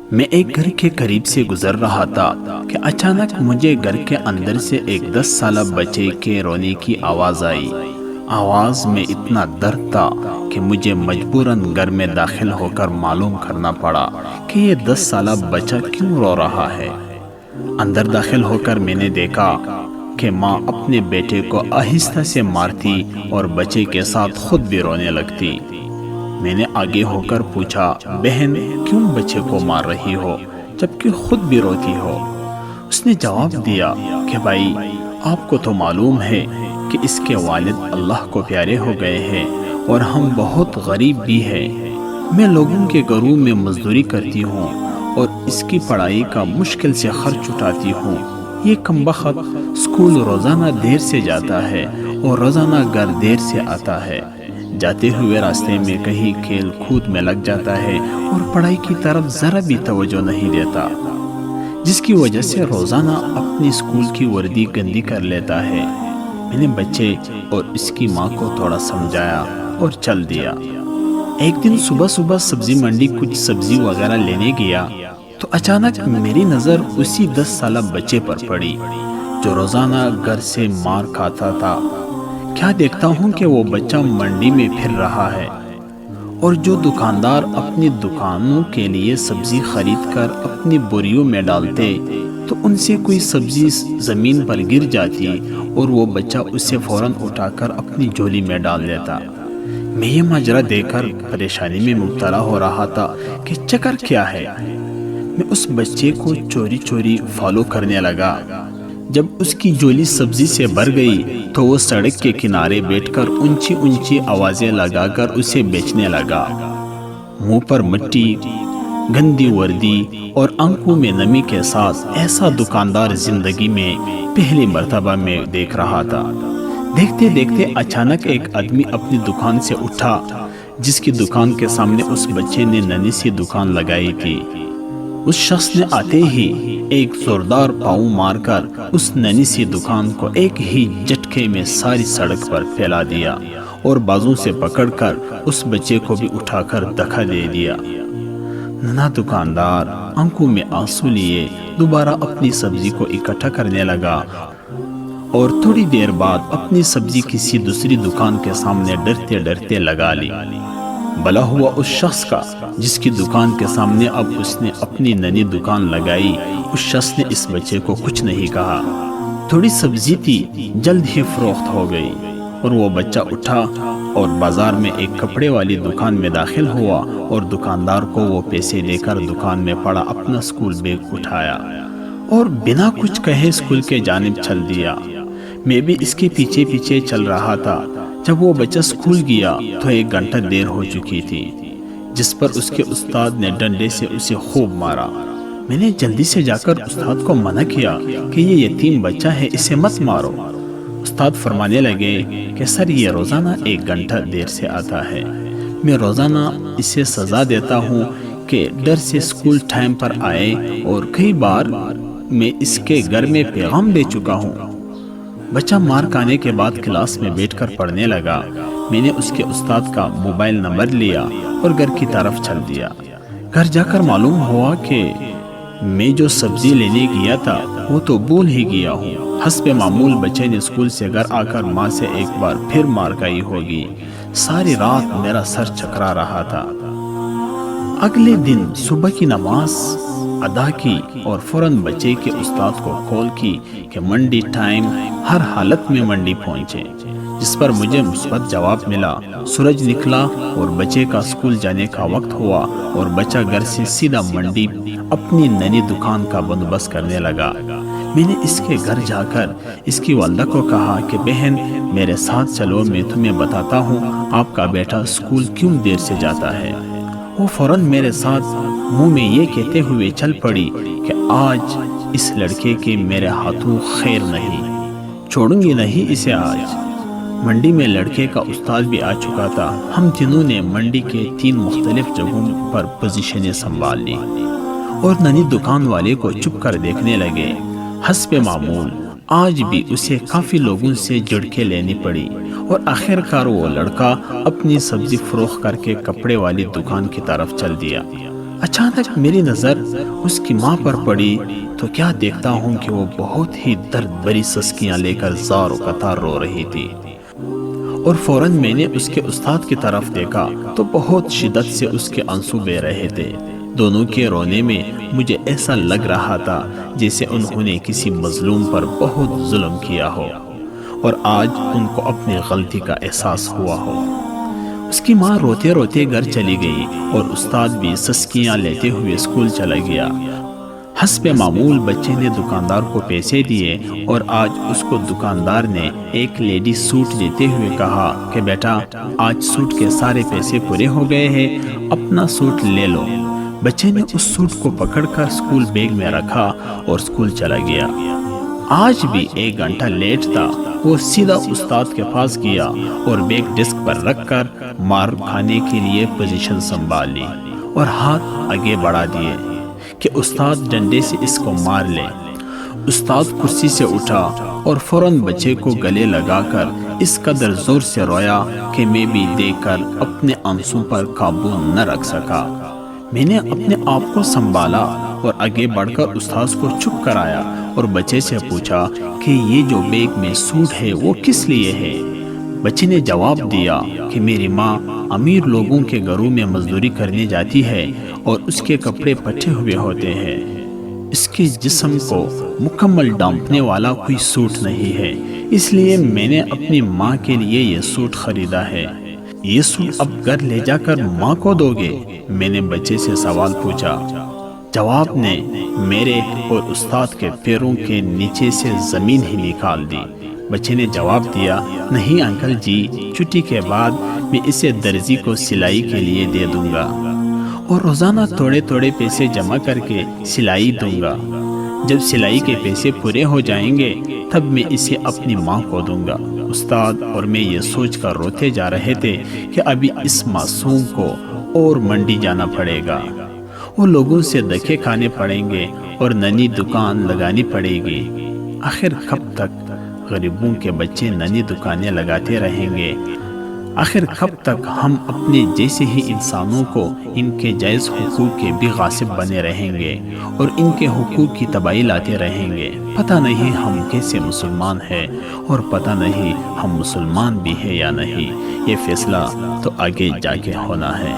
میں ایک گھر کے قریب سے گزر رہا تھا کہ اچانک مجھے گھر کے اندر سے ایک 10 سالہ بچے کے رونے کی آواز آئی۔ آواز میں اتنا درد تھا کہ مجھے مجبوراً گھر میں داخل ہو کر معلوم کرنا پڑا کہ یہ 10 سالہ بچہ کیوں رو رہا ہے۔ اندر داخل ہو کر میں نے دیکھا کہ ماں اپنے بیٹے کو آہستہ سے مارتی اور بچے کے ساتھ خود بھی رونے لگتی۔ میں نے آگے ہو کر پوچھا، بہن کیوں بچے کو مار رہی ہو جبکہ خود بھی روتی ہو؟ اس نے جواب دیا کہ بھائی، آپ کو تو معلوم ہے کہ اس کے والد اللہ کو پیارے ہو گئے ہیں اور ہم بہت غریب بھی ہیں۔ میں لوگوں کے گھروں میں مزدوری کرتی ہوں اور اس کی پڑھائی کا مشکل سے خرچ اٹھاتی ہوں۔ یہ کمبخت اسکول روزانہ دیر سے جاتا ہے اور روزانہ گھر دیر سے آتا ہے۔ جاتے ہوئے راستے میں کہیں کھیل کود میں لگ جاتا ہے اور پڑھائی کی طرف ذرا بھی توجہ نہیں دیتا، جس کی وجہ سے روزانہ اپنی اسکول کی وردی گندی کر لیتا ہے۔ میں نے بچے اور اس کی ماں کو تھوڑا سمجھایا اور چل دیا۔ ایک دن صبح صبح سبزی منڈی کچھ سبزی وغیرہ لینے گیا تو اچانک میری نظر اسی 10 سالہ بچے پر پڑی جو روزانہ گھر سے مار کھاتا تھا۔ کیا دیکھتا ہوں کہ وہ بچہ منڈی میں پھر رہا ہے اور جو دکاندار اپنی دکانوں کے لیے سبزی خرید کر اپنی بوریوں میں ڈالتے تو ان سے کوئی سبزی زمین پر گر جاتی اور وہ بچہ اسے فوراً اٹھا کر اپنی جھولی میں ڈال دیتا۔ میں یہ ماجرا دیکھ کر پریشانی میں مبتلا ہو رہا تھا کہ چکر کیا ہے۔ میں اس بچے کو چوری چوری فالو کرنے لگا۔ جب اس کی جھولی سبزی سے بھر گئی تو وہ سڑک کے کنارے بیٹھ کر اونچی اونچی آوازیں لگا کر اسے بیچنے لگا۔ منہ پر مٹی، گندی وردی اور آنکھوں میں نمی کے ساتھ ایسا دکاندار زندگی میں پہلی مرتبہ میں دیکھ رہا تھا۔ دیکھتے دیکھتے اچانک ایک آدمی اپنی دکان سے اٹھا جس کی دکان کے سامنے اس بچے نے ننھی سی دکان لگائی تھی۔ اس شخص نے آتے ہی ایک زوردار پاؤں مار کر اس ننھی سی دکان کو ایک ہی جھٹکے میں ساری سڑک پر پھیلا دیا اور بازو سے پکڑ کر اس بچے کو بھی اٹھا کر دھکا دے دیا۔ ننھا دکاندار آنکھوں میں آنسو لیے دوبارہ اپنی سبزی کو اکٹھا کرنے لگا اور تھوڑی دیر بعد اپنی سبزی کسی دوسری دکان کے سامنے ڈرتے ڈرتے لگا لی۔ بھلا ہوا اس شخص کا جس کی دکان کے سامنے اب اس نے اپنی ننھی دکان لگائی۔ اس شخص نے اس بچے کو کچھ نہیں کہا۔ تھوڑی سبزی تھی، جلد ہی فروخت ہو گئی اور وہ بچہ اٹھا اور بازار میں ایک کپڑے والی دکان میں داخل ہوا اور دکاندار کو وہ پیسے دے کر دکان میں پڑا اپنا اسکول بیگ اٹھایا اور بنا کچھ کہے اسکول کے جانب چل دیا۔ میں بھی اس کے پیچھے پیچھے چل رہا تھا۔ جب وہ بچہ اسکول گیا تو 1 گھنٹہ دیر ہو چکی تھی، جس پر اس کے استاد نے ڈنڈے سے اسے خوب مارا۔ میں نے جلدی سے جا کر استاد کو منع کیا کہ یہ یتیم بچہ ہے، اسے مت مارو۔ استاد فرمانے لگے کہ سر یہ روزانہ 1 گھنٹہ دیر سے آتا ہے، میں روزانہ اسے سزا دیتا ہوں کہ ڈر سے اسکول ٹائم پر آئے، اور کئی بار میں اس کے گھر میں پیغام دے چکا ہوں۔ بچہ مار کھانے کے بعد کلاس میں بیٹھ کر پڑھنے لگا۔ میں نے اس کے استاد کا موبائل نمبر لیا اور گھر کی طرف چل دیا۔ گھر جا کر معلوم ہوا کہ میں جو سبزی لینے گیا تھا وہ تو بھول ہی گیا ہوں۔ حسب معمول بچے نے اسکول سے گھر آ کر ماں سے ایک بار پھر مار کھائی ہوگی۔ ساری رات میرا سر چکرا رہا تھا۔ اگلے دن صبح کی نماز ادا کی اور فوراً بچے کے استاد کو کال کی کہ منڈی ٹائم، ہر حالت میں منڈی پہنچے، جس پر مجھے مثبت جواب ملا۔ سورج نکلا اور بچے کا اسکول جانے کا وقت ہوا اور بچہ گھر سے سیدھا منڈی اپنی ننھی دکان کا بندوبست کرنے لگا۔ میں نے اس کے گھر جا کر اس کی والدہ کو کہا کہ بہن میرے ساتھ چلو، میں تمہیں بتاتا ہوں آپ کا بیٹا اسکول کیوں دیر سے جاتا ہے۔ وہ فوراً میرے ساتھ منہ میں یہ کہتے ہوئے چل پڑی کہ آج اس لڑکے کے میرے ہاتھوں خیر نہیں، چھوڑوں گی نہیں اسے آج۔ منڈی میں لڑکے کا استاد بھی آ چکا تھا۔ ہم تینوں نے منڈی کے 3 مختلف جگہوں پر پوزیشنیں سنبھال لی اور ننھی دکان والے کو چپ کر دیکھنے لگے۔ حسب معمول آج بھی اسے کافی لوگوں سے جھڑکیں لینی پڑی اور آخر کار وہ لڑکا اپنی سبزی فروخت کر کے کپڑے والی دکان کی طرف چل دیا۔ اچانک میری نظر اس کی ماں پر پڑی تو کیا دیکھتا ہوں کہ وہ بہت ہی درد بھری سسکیاں لے کر زار و قطار رو رہی تھی، اور فوراً میں نے اس کے استاد کی طرف دیکھا تو بہت شدت سے اس کے آنسو بہہ رہے تھے۔ دونوں کے رونے میں مجھے ایسا لگ رہا تھا جیسے انہوں نے کسی مظلوم پر بہت ظلم کیا ہو اور آج ان کو اپنی غلطی کا احساس ہوا ہو۔ اس کی ماں روتے روتے گھر چلی گئی اور استاد بھی سسکیاں لیتے ہوئے اسکول چلا گیا۔ حسب معمول بچے نے دکاندار کو پیسے دیے اور آج اس کو دکاندار نے ایک لیڈی سوٹ دیتے ہوئے کہا کہ بیٹا آج سوٹ کے سارے پیسے پورے ہو گئے ہیں، اپنا سوٹ لے لو۔ بچے نے اس سوٹ کو پکڑ کر اسکول بیگ میں رکھا اور اسکول چلا گیا۔ آج بھی 1 گھنٹہ لیٹ تھا، وہ سیدھا استاد کے پاس گیا اور بیگ ڈسک پر رکھ کر مار کھانے کے لیے پوزیشن سنبھال لی اور ہاتھ آگے بڑھا دیے کہ استاد ڈنڈے سے اس کو مار لے۔ استاد کرسی سے اٹھا اور فوراً بچے کو گلے لگا کر اس قدر زور سے رویا کہ میں بھی دیکھ کر اپنے آنسوں پر قابو نہ رکھ سکا۔ میں نے اپنے آپ کو سنبھالا اور آگے بڑھ کر استاد کو چپ کرایا اور بچے سے پوچھا کہ یہ جو بیگ میں سوٹ ہے وہ کس لیے ہے؟ بچے نے جواب دیا کہ میری ماں امیر لوگوں کے گھروں میں مزدوری کرنے جاتی ہے اور اس کے کپڑے پھٹے ہوئے ہوتے ہیں، اس کے جسم کو مکمل ڈھانپنے والا کوئی سوٹ نہیں ہے، اس لیے میں نے اپنی ماں کے لیے یہ سوٹ خریدا ہے۔ یہ سوٹ اب گھر لے جا کر ماں کو دو گے؟ میں نے بچے سے سوال پوچھا۔ جواب نے میرے اور استاد کے پیروں کے نیچے سے زمین ہی نکال دی۔ بچے نے جواب دیا، نہیں انکل جی، چھٹی کے بعد میں اسے درزی کو سلائی کے لیے دے دوں گا اور روزانہ تھوڑے تھوڑے پیسے جمع کر کے سلائی دوں گا۔ جب سلائی کے پیسے پورے ہو جائیں گے تب میں اسے اپنی ماں کو دوں گا۔ استاد اور میں یہ سوچ کر روتے جا رہے تھے کہ ابھی اس معصوم کو اور منڈی جانا پڑے گا، وہ لوگوں سے دھکے کھانے پڑیں گے اور ننھی دکان لگانی پڑے گی۔ آخر کب تک غریبوں کے بچے ننھی دکانیں لگاتے رہیں گے؟ آخر کب تک ہم اپنے جیسے ہی انسانوں کو ان کے جائز حقوق کے بھی غاصب بنے رہیں گے اور ان کے حقوق کی تباہی لاتے رہیں گے؟ پتہ نہیں ہم کیسے مسلمان ہیں اور پتہ نہیں ہم مسلمان بھی ہیں یا نہیں، یہ فیصلہ تو آگے جا کے ہونا ہے۔